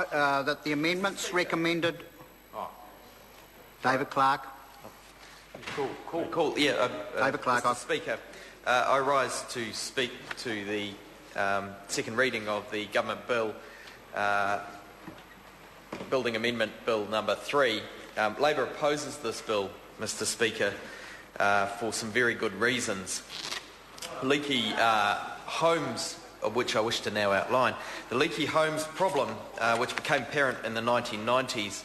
That the amendments recommended. David Clark. Cool. Yeah, David Clark. Mr. Speaker, I rise to speak to the second reading of the Government Bill, Building Amendment Bill number 3. Labor opposes this bill, Mr. Speaker, for some very good reasons. Leaky homes, of which I wish to now outline. The leaky homes problem, which became apparent in the 1990s,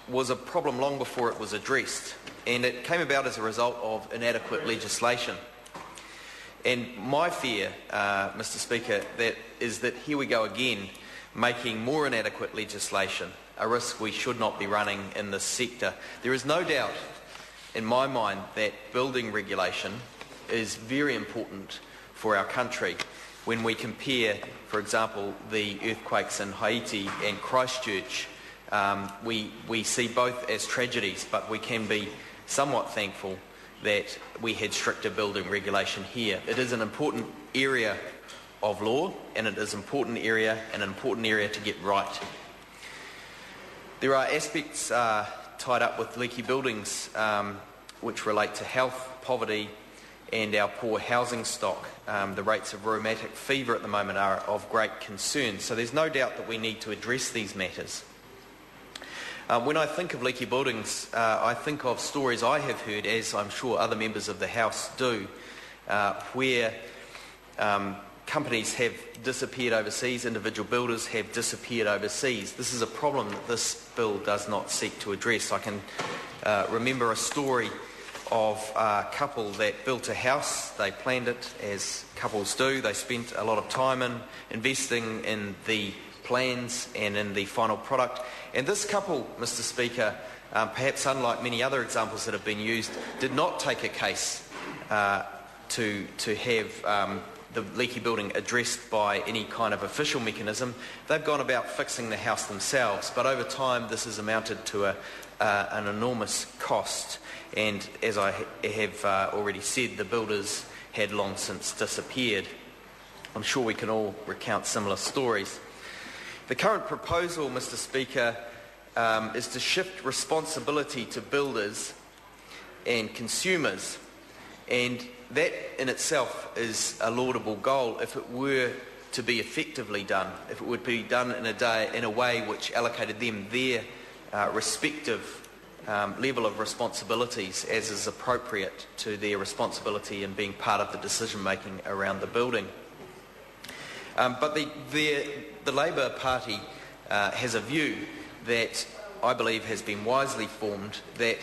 was a problem long before it was addressed, and it came about as a result of inadequate legislation. And my fear, Mr. Speaker, is that here we go again, making more inadequate legislation, a risk we should not be running in this sector. There is no doubt in my mind that building regulation is very important for our country. When we compare, for example, the earthquakes in Haiti and Christchurch, we see both as tragedies, but we can be somewhat thankful that we had stricter building regulation here. It is an important area of law, and it is an important area to get right. There are aspects tied up with leaky buildings which relate to health, poverty, and our poor housing stock. The rates of rheumatic fever at the moment are of great concern, so there's no doubt that we need to address these matters. When I think of leaky buildings, I think of stories I have heard, as I'm sure other members of the House do, where companies have disappeared overseas, individual builders have disappeared overseas. This is a problem that this bill does not seek to address. I can remember a story of a couple that built a house. They planned it as couples do. They spent a lot of time investing in the plans and in the final product. And this couple, Mr. Speaker, perhaps unlike many other examples that have been used, did not take a case to have the leaky building addressed by any kind of official mechanism. They've gone about fixing the house themselves, but over time this has amounted to an enormous cost. And as I have already said, the builders had long since disappeared. I'm sure we can all recount similar stories. The current proposal, Mr. Speaker, is to shift responsibility to builders and consumers, and that in itself is a laudable goal if it were to be effectively done, if it would be done in a way which allocated them their respective level of responsibilities as is appropriate to their responsibility in being part of the decision making around the building. But the Labor Party has a view that I believe has been wisely formed, that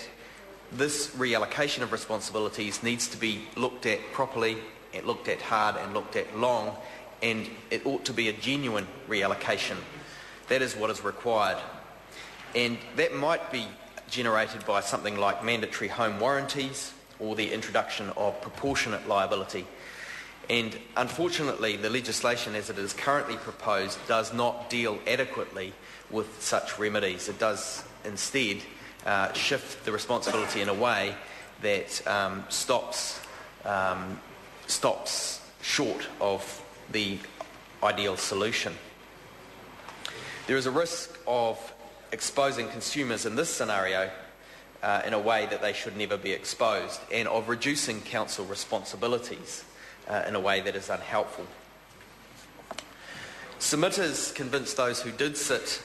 this reallocation of responsibilities needs to be looked at properly, and looked at hard and looked at long, and it ought to be a genuine reallocation. That is what is required. And that might be generated by something like mandatory home warranties or the introduction of proportionate liability. And unfortunately, the legislation as it is currently proposed does not deal adequately with such remedies. It does instead shift the responsibility in a way that stops short of the ideal solution. There is a risk of exposing consumers in this scenario in a way that they should never be exposed, and of reducing council responsibilities in a way that is unhelpful. Submitters convinced those who did sit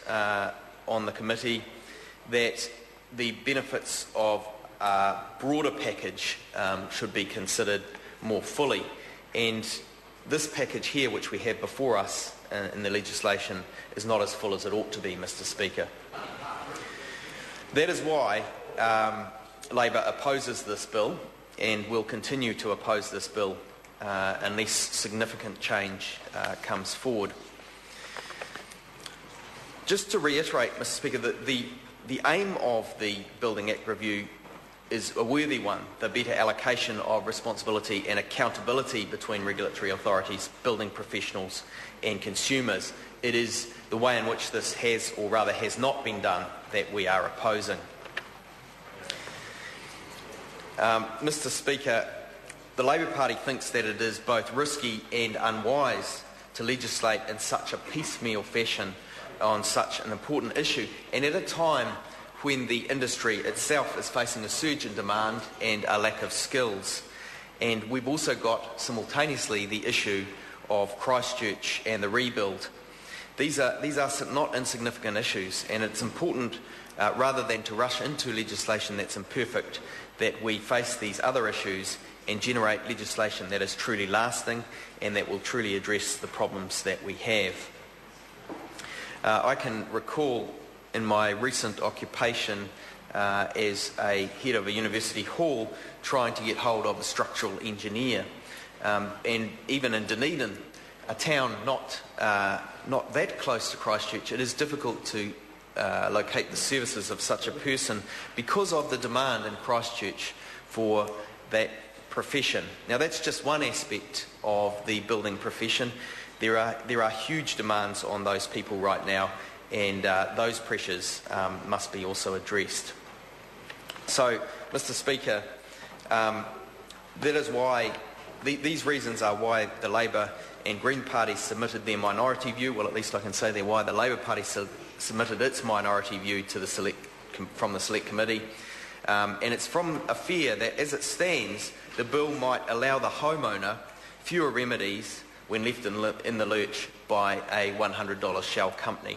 on the committee that the benefits of a broader package should be considered more fully, and this package here which we have before us in the legislation is not as full as it ought to be, Mr. Speaker. That is why Labor opposes this bill and will continue to oppose this bill unless significant change comes forward. Just to reiterate, Mr. Speaker, that the aim of the Building Act review is a worthy one, the better allocation of responsibility and accountability between regulatory authorities, building professionals and consumers. It is the way in which this has, or rather has not been done, that we are opposing. Mr. Speaker, the Labor Party thinks that it is both risky and unwise to legislate in such a piecemeal fashion on such an important issue, and at a time when the industry itself is facing a surge in demand and a lack of skills. And we've also got simultaneously the issue of Christchurch and the rebuild. These are not insignificant issues, and it's important, rather than to rush into legislation that's imperfect, that we face these other issues and generate legislation that is truly lasting and that will truly address the problems that we have. I can recall in my recent occupation as a head of a university hall trying to get hold of a structural engineer. And even in Dunedin, a town not that close to Christchurch, it is difficult to locate the services of such a person because of the demand in Christchurch for that profession. Now that's just one aspect of the building profession. There are huge demands on those people right now, and those pressures must be also addressed. So, Mr. Speaker, that is why these reasons are why the Labour and Green parties submitted their minority view. Well, at least I can say they're why the Labour Party submitted its minority view to from the Select Committee. And it's from a fear that, as it stands, the bill might allow the homeowner fewer remedies when left in the lurch by a $100 shell company.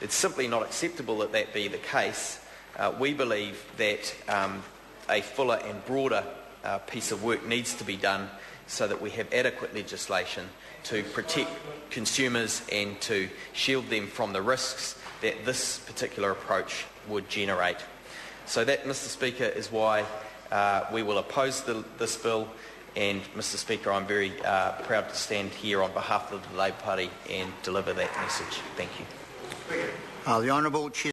It's simply not acceptable that that be the case. We believe that a fuller and broader piece of work needs to be done so that we have adequate legislation to protect consumers and to shield them from the risks that this particular approach would generate. So that, Mr. Speaker, is why we will oppose this bill. And, Mr. Speaker, I'm very proud to stand here on behalf of the Labour Party and deliver that message. Thank you. The Honourable Chair.